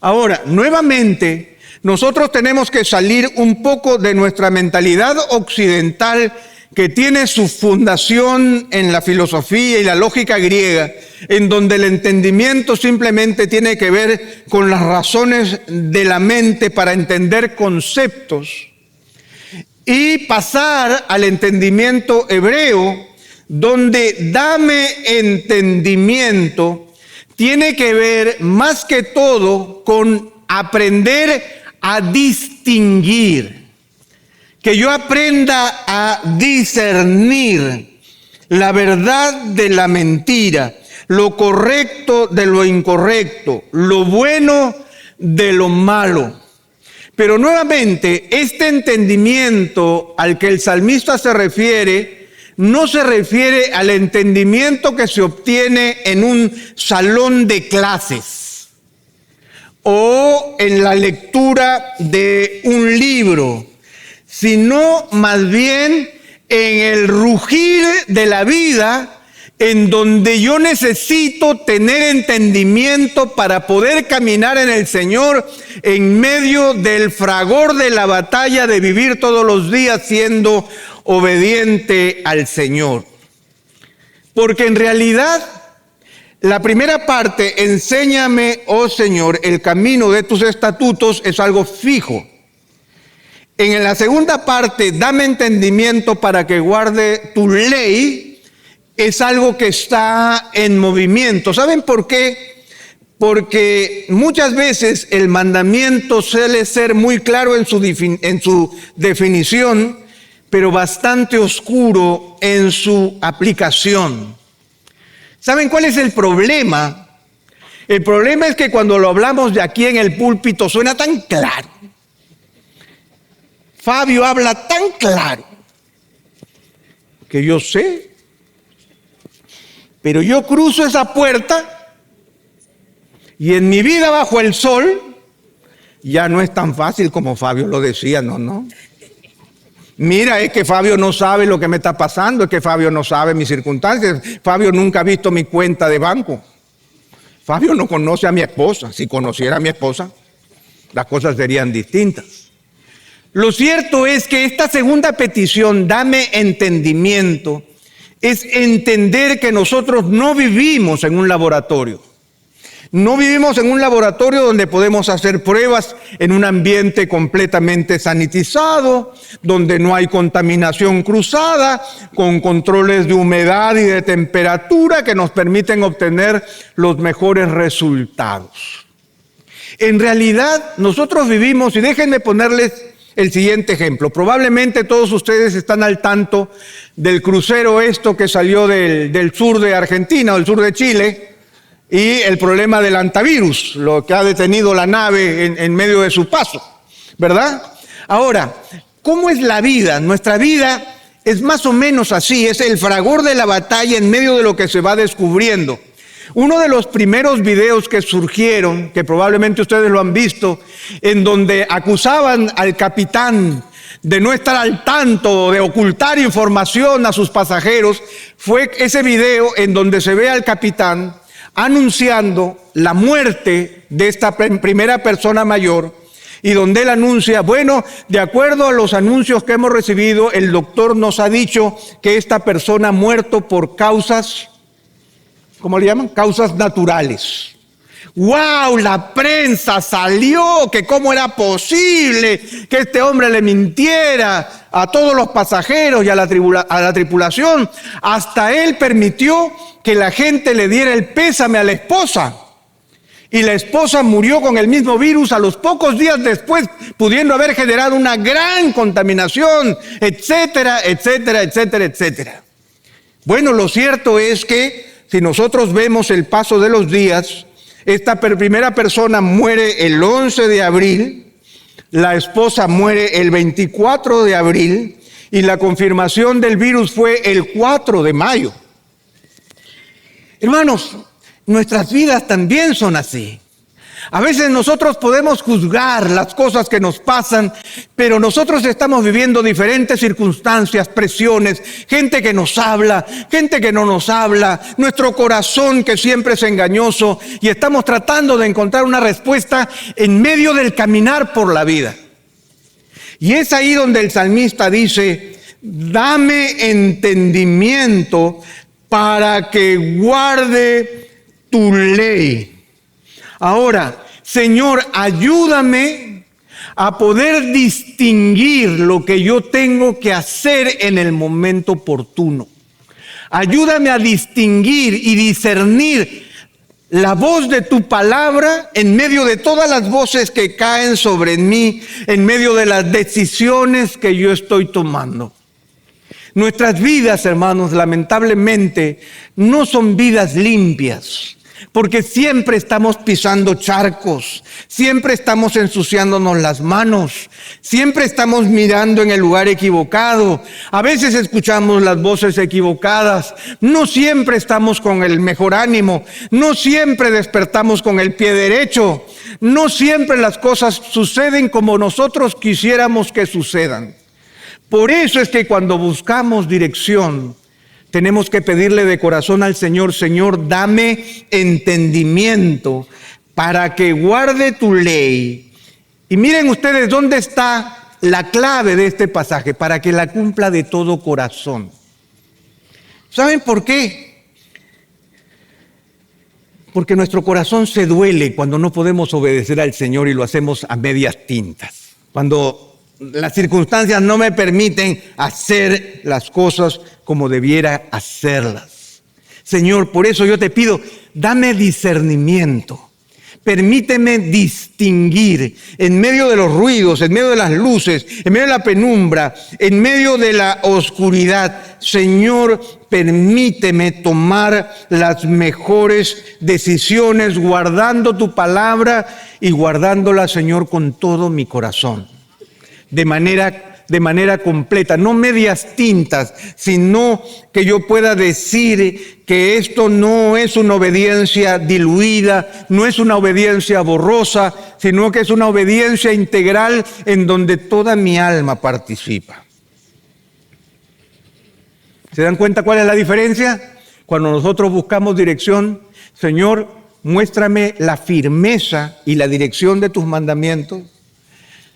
Ahora, nuevamente, nosotros tenemos que salir un poco de nuestra mentalidad occidental, que tiene su fundación en la filosofía y la lógica griega, en donde el entendimiento simplemente tiene que ver con las razones de la mente para entender conceptos, y pasar al entendimiento hebreo, donde dame entendimiento tiene que ver más que todo con aprender a distinguir. Que yo aprenda a discernir la verdad de la mentira, lo correcto de lo incorrecto, lo bueno de lo malo. Pero nuevamente, este entendimiento al que el salmista se refiere, no se refiere al entendimiento que se obtiene en un salón de clases o en la lectura de un libro, sino más bien en el rugir de la vida, en donde yo necesito tener entendimiento para poder caminar en el Señor en medio del fragor de la batalla de vivir todos los días siendo obediente al Señor. Porque en realidad la primera parte, enséñame, oh Señor, el camino de tus estatutos, es algo fijo. En la segunda parte, dame entendimiento para que guarde tu ley, es algo que está en movimiento. ¿Saben por qué? Porque muchas veces el mandamiento suele ser muy claro en su definición, pero bastante oscuro en su aplicación. ¿Saben cuál es el problema? El problema es que cuando lo hablamos de aquí en el púlpito suena tan claro. Fabio habla tan claro que yo sé, pero yo cruzo esa puerta y en mi vida bajo el sol ya no es tan fácil como Fabio lo decía, no. Mira, es que Fabio no sabe lo que me está pasando, es que Fabio no sabe mis circunstancias, Fabio nunca ha visto mi cuenta de banco, Fabio no conoce a mi esposa. Si conociera a mi esposa, las cosas serían distintas. Lo cierto es que esta segunda petición, dame entendimiento, es entender que nosotros no vivimos en un laboratorio. No vivimos en un laboratorio donde podemos hacer pruebas en un ambiente completamente sanitizado, donde no hay contaminación cruzada, con controles de humedad y de temperatura que nos permiten obtener los mejores resultados. En realidad, nosotros vivimos, y déjenme ponerles el siguiente ejemplo. Probablemente todos ustedes están al tanto del crucero que salió del sur de Argentina o del sur de Chile, y el problema del antivirus, lo que ha detenido la nave en medio de su paso, ¿verdad? Ahora, ¿cómo es la vida? Nuestra vida es más o menos así, es el fragor de la batalla en medio de lo que se va descubriendo. Uno de los primeros videos que surgieron, que probablemente ustedes lo han visto, en donde acusaban al capitán de no estar al tanto, de ocultar información a sus pasajeros, fue ese video en donde se ve al capitán anunciando la muerte de esta primera persona mayor, y donde él anuncia, bueno, de acuerdo a los anuncios que hemos recibido, el doctor nos ha dicho que esta persona ha muerto por causas, ¿cómo le llaman? Causas naturales. ¡Wow! La prensa salió, que cómo era posible que este hombre le mintiera a todos los pasajeros y a la tripulación. Hasta él permitió que la gente le diera el pésame a la esposa. Y la esposa murió con el mismo virus a los pocos días después, pudiendo haber generado una gran contaminación, etcétera, etcétera, etcétera, etcétera. Bueno, lo cierto es que si nosotros vemos el paso de los días, esta primera persona muere el 11 de abril, la esposa muere el 24 de abril y la confirmación del virus fue el 4 de mayo. Hermanos, nuestras vidas también son así. A veces nosotros podemos juzgar las cosas que nos pasan, pero nosotros estamos viviendo diferentes circunstancias, presiones, gente que nos habla, gente que no nos habla, nuestro corazón que siempre es engañoso y estamos tratando de encontrar una respuesta en medio del caminar por la vida. Y es ahí donde el salmista dice, dame entendimiento para que guarde tu ley. Ahora, Señor, ayúdame a poder distinguir lo que yo tengo que hacer en el momento oportuno. Ayúdame a distinguir y discernir la voz de tu palabra en medio de todas las voces que caen sobre mí, en medio de las decisiones que yo estoy tomando. Nuestras vidas, hermanos, lamentablemente, no son vidas limpias. Porque siempre estamos pisando charcos, siempre estamos ensuciándonos las manos, siempre estamos mirando en el lugar equivocado, a veces escuchamos las voces equivocadas, no siempre estamos con el mejor ánimo, no siempre despertamos con el pie derecho, no siempre las cosas suceden como nosotros quisiéramos que sucedan. Por eso es que cuando buscamos dirección, tenemos que pedirle de corazón al Señor, Señor, dame entendimiento para que guarde tu ley. Y miren ustedes dónde está la clave de este pasaje, para que la cumpla de todo corazón. ¿Saben por qué? Porque nuestro corazón se duele cuando no podemos obedecer al Señor y lo hacemos a medias tintas. Cuando las circunstancias no me permiten hacer las cosas como debiera hacerlas. Señor, por eso yo te pido, dame discernimiento. Permíteme distinguir en medio de los ruidos, en medio de las luces, en medio de la penumbra, en medio de la oscuridad. Señor, permíteme tomar las mejores decisiones guardando tu palabra y guardándola, Señor, con todo mi corazón. De manera completa, no medias tintas, sino que yo pueda decir que esto no es una obediencia diluida, no es una obediencia borrosa, sino que es una obediencia integral en donde toda mi alma participa. ¿Se dan cuenta cuál es la diferencia? Cuando nosotros buscamos dirección, Señor, muéstrame la firmeza y la dirección de tus mandamientos.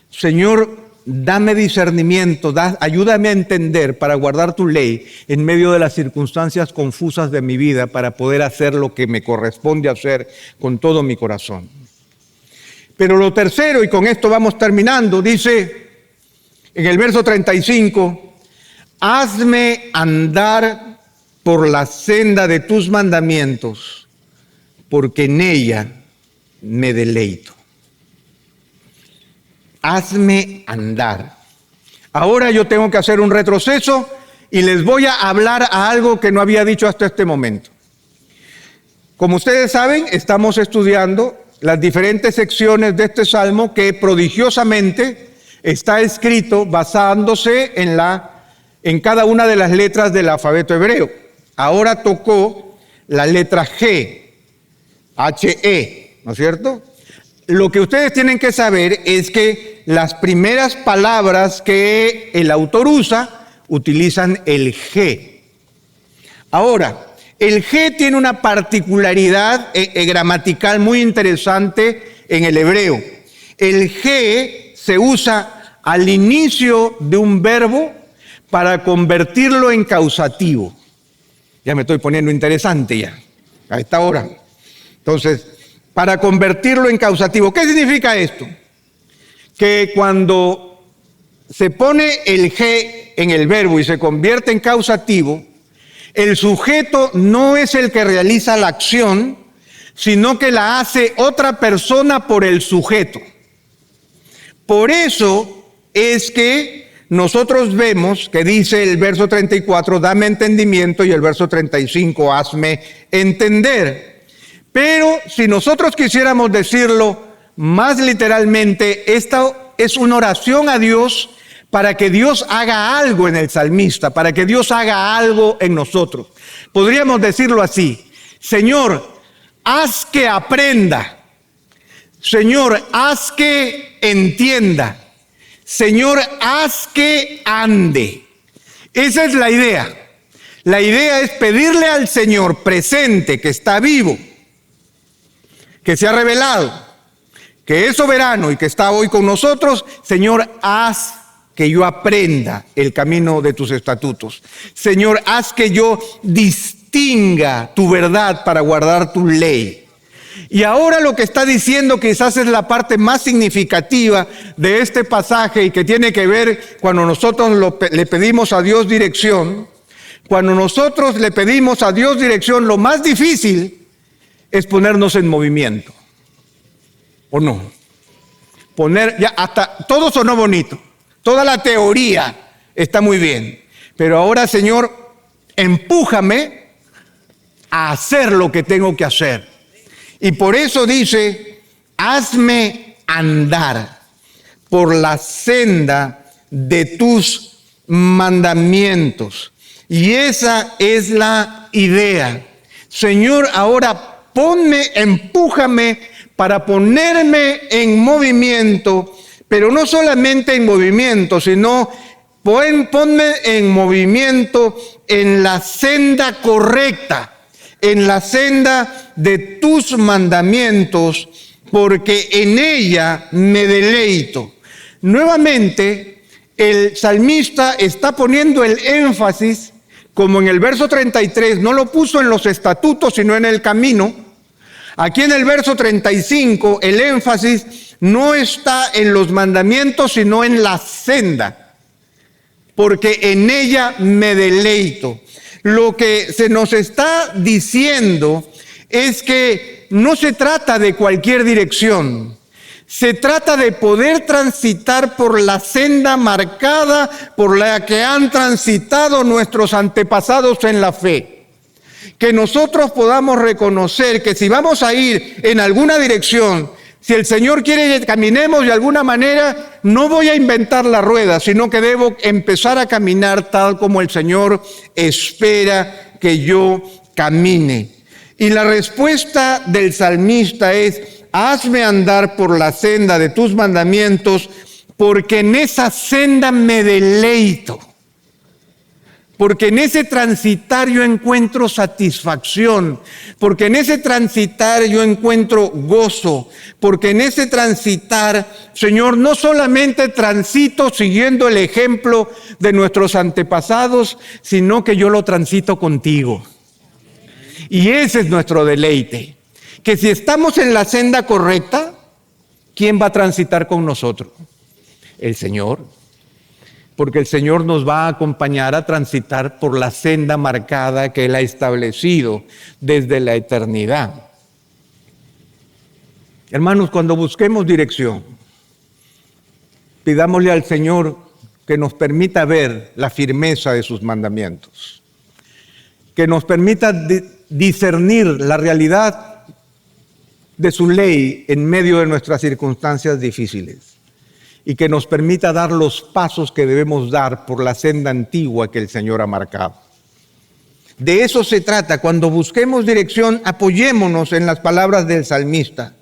Señor, dame discernimiento, ayúdame a entender para guardar tu ley en medio de las circunstancias confusas de mi vida para poder hacer lo que me corresponde hacer con todo mi corazón. Pero lo tercero, y con esto vamos terminando, dice en el verso 35, hazme andar por la senda de tus mandamientos, porque en ella me deleito. Hazme andar. Ahora yo tengo que hacer un retroceso y les voy a hablar a algo que no había dicho hasta este momento. Como ustedes saben, estamos estudiando las diferentes secciones de este salmo que prodigiosamente está escrito basándose en cada una de las letras del alfabeto hebreo. Ahora tocó la letra G, H-E, ¿no es cierto? Lo que ustedes tienen que saber es que las primeras palabras que el autor usa utilizan el G. Ahora, el G tiene una particularidad gramatical muy interesante en el hebreo. El G se usa al inicio de un verbo para convertirlo en causativo. Ya me estoy poniendo interesante ya, a esta hora. Entonces, para convertirlo en causativo. ¿Qué significa esto? Que cuando se pone el G en el verbo y se convierte en causativo, el sujeto no es el que realiza la acción, sino que la hace otra persona por el sujeto. Por eso es que nosotros vemos que dice el verso 34, dame entendimiento, y el verso 35, hazme entender. Pero si nosotros quisiéramos decirlo más literalmente, esta es una oración a Dios para que Dios haga algo en el salmista, para que Dios haga algo en nosotros. Podríamos decirlo así: Señor, haz que aprenda. Señor, haz que entienda. Señor, haz que ande. Esa es la idea. La idea es pedirle al Señor presente, que está vivo, que se ha revelado, que es soberano y que está hoy con nosotros. Señor, haz que yo aprenda el camino de tus estatutos. Señor, haz que yo distinga tu verdad para guardar tu ley. Y ahora lo que está diciendo quizás es la parte más significativa de este pasaje, y que tiene que ver cuando nosotros le pedimos a Dios dirección. Cuando nosotros le pedimos a Dios dirección, lo más difícil es ponernos en movimiento. ¿O no? Ya hasta todo sonó bonito. Toda la teoría está muy bien. Pero ahora, Señor, empújame a hacer lo que tengo que hacer. Y por eso dice, hazme andar por la senda de tus mandamientos. Y esa es la idea. Señor, ahora empújame para ponerme en movimiento, pero no solamente en movimiento, sino ponme en movimiento en la senda correcta, en la senda de tus mandamientos, porque en ella me deleito. Nuevamente, el salmista está poniendo el énfasis, como en el verso 33, no lo puso en los estatutos, sino en el camino. Aquí en el verso 35, el énfasis no está en los mandamientos, sino en la senda, porque en ella me deleito. Lo que se nos está diciendo es que no se trata de cualquier dirección. Se trata de poder transitar por la senda marcada por la que han transitado nuestros antepasados en la fe. Que nosotros podamos reconocer que si vamos a ir en alguna dirección, si el Señor quiere que caminemos de alguna manera, no voy a inventar la rueda, sino que debo empezar a caminar tal como el Señor espera que yo camine. Y la respuesta del salmista es, hazme andar por la senda de tus mandamientos, porque en esa senda me deleito. Porque en ese transitar yo encuentro satisfacción, porque en ese transitar yo encuentro gozo, porque en ese transitar, Señor, no solamente transito siguiendo el ejemplo de nuestros antepasados, sino que yo lo transito contigo. Y ese es nuestro deleite, que si estamos en la senda correcta, ¿quién va a transitar con nosotros? El Señor. Porque el Señor nos va a acompañar a transitar por la senda marcada que Él ha establecido desde la eternidad. Hermanos, cuando busquemos dirección, pidámosle al Señor que nos permita ver la firmeza de sus mandamientos, que nos permita discernir la realidad de su ley en medio de nuestras circunstancias difíciles, y que nos permita dar los pasos que debemos dar por la senda antigua que el Señor ha marcado. De eso se trata. Cuando busquemos dirección, apoyémonos en las palabras del salmista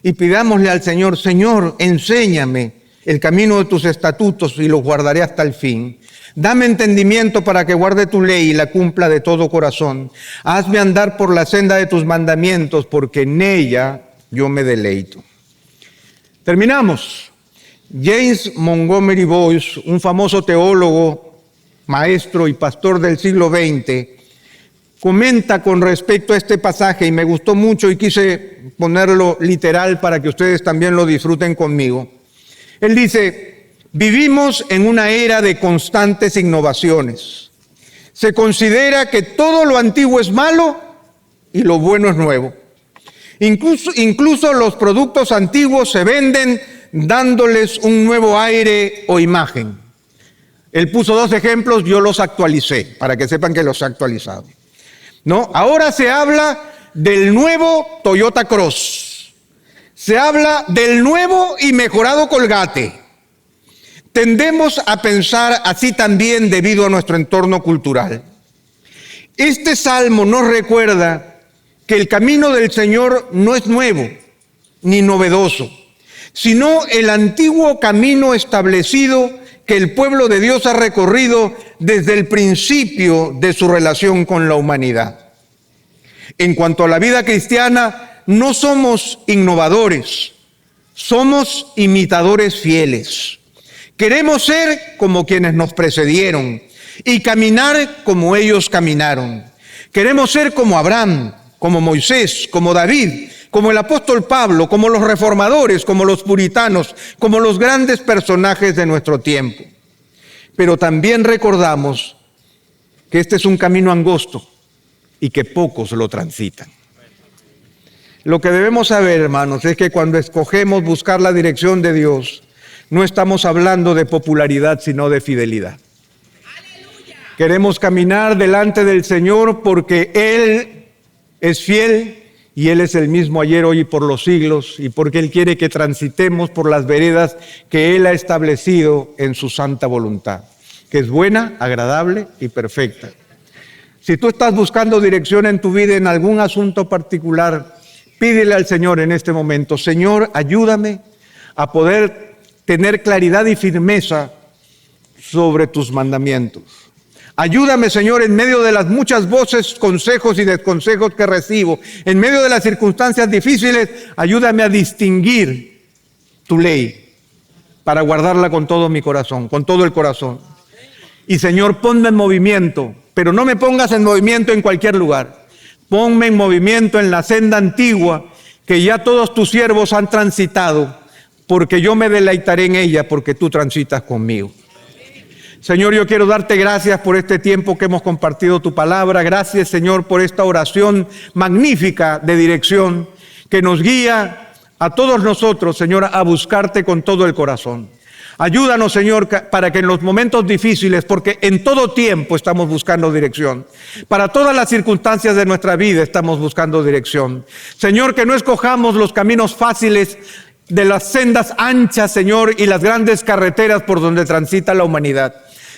y pidámosle al Señor, Señor, enséñame el camino de tus estatutos y los guardaré hasta el fin. Dame entendimiento para que guarde tu ley y la cumpla de todo corazón. Hazme andar por la senda de tus mandamientos, porque en ella yo me deleito. Terminamos. James Montgomery Boyce, un famoso teólogo, maestro y pastor del siglo XX, comenta con respecto a este pasaje y me gustó mucho y quise ponerlo literal para que ustedes también lo disfruten conmigo. Él dice: vivimos en una era de constantes innovaciones. Se considera que todo lo antiguo es malo y lo bueno es nuevo. Incluso los productos antiguos se venden dándoles un nuevo aire o imagen. Él puso 2 ejemplos, yo los actualicé, para que sepan que los he actualizado. ¿No? Ahora se habla del nuevo Toyota Cross. Se habla del nuevo y mejorado Colgate. Tendemos a pensar así también debido a nuestro entorno cultural. Este salmo nos recuerda que el camino del Señor no es nuevo ni novedoso, sino el antiguo camino establecido que el pueblo de Dios ha recorrido desde el principio de su relación con la humanidad. En cuanto a la vida cristiana, no somos innovadores, somos imitadores fieles. Queremos ser como quienes nos precedieron y caminar como ellos caminaron. Queremos ser como Abraham, como Moisés, como David, como el apóstol Pablo, como los reformadores, como los puritanos, como los grandes personajes de nuestro tiempo. Pero también recordamos que este es un camino angosto y que pocos lo transitan. Lo que debemos saber, hermanos, es que cuando escogemos buscar la dirección de Dios, no estamos hablando de popularidad, sino de fidelidad. ¡Aleluya! Queremos caminar delante del Señor porque Él es fiel y Él es el mismo ayer, hoy y por los siglos, y porque Él quiere que transitemos por las veredas que Él ha establecido en su santa voluntad, que es buena, agradable y perfecta. Si tú estás buscando dirección en tu vida en algún asunto particular, pídele al Señor en este momento: Señor, ayúdame a poder tener claridad y firmeza sobre tus mandamientos. Ayúdame, Señor, en medio de las muchas voces, consejos y desconsejos que recibo, en medio de las circunstancias difíciles, ayúdame a distinguir tu ley para guardarla con todo mi corazón, con todo el corazón. Y, Señor, ponme en movimiento, pero no me pongas en movimiento en cualquier lugar. Ponme en movimiento en la senda antigua que ya todos tus siervos han transitado, porque yo me deleitaré en ella, porque tú transitas conmigo. Señor, yo quiero darte gracias por este tiempo que hemos compartido tu palabra. Gracias, Señor, por esta oración magnífica de dirección que nos guía a todos nosotros, Señor, a buscarte con todo el corazón. Ayúdanos, Señor, para que en los momentos difíciles, porque en todo tiempo estamos buscando dirección, para todas las circunstancias de nuestra vida estamos buscando dirección. Señor, que no escojamos los caminos fáciles de las sendas anchas, Señor, y las grandes carreteras por donde transita la humanidad.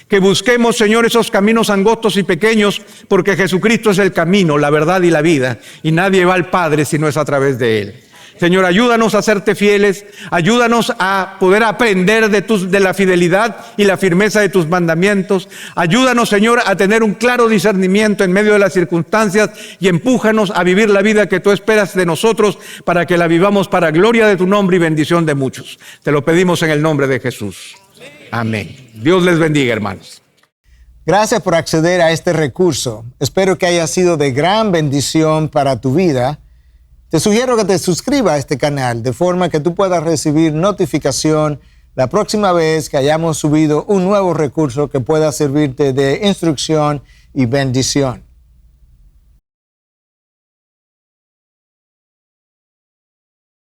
Que busquemos, Señor, esos caminos angostos y pequeños, porque Jesucristo es el camino, la verdad y la vida, y nadie va al Padre si no es a través de Él. Señor, ayúdanos a serte fieles, ayúdanos a poder aprender de la fidelidad y la firmeza de tus mandamientos. Ayúdanos, Señor, a tener un claro discernimiento en medio de las circunstancias y empújanos a vivir la vida que tú esperas de nosotros para que la vivamos para gloria de tu nombre y bendición de muchos. Te lo pedimos en el nombre de Jesús. Amén. Dios les bendiga, hermanos. Gracias por acceder a este recurso. Espero que haya sido de gran bendición para tu vida. Te sugiero que te suscribas a este canal de forma que tú puedas recibir notificación la próxima vez que hayamos subido un nuevo recurso que pueda servirte de instrucción y bendición.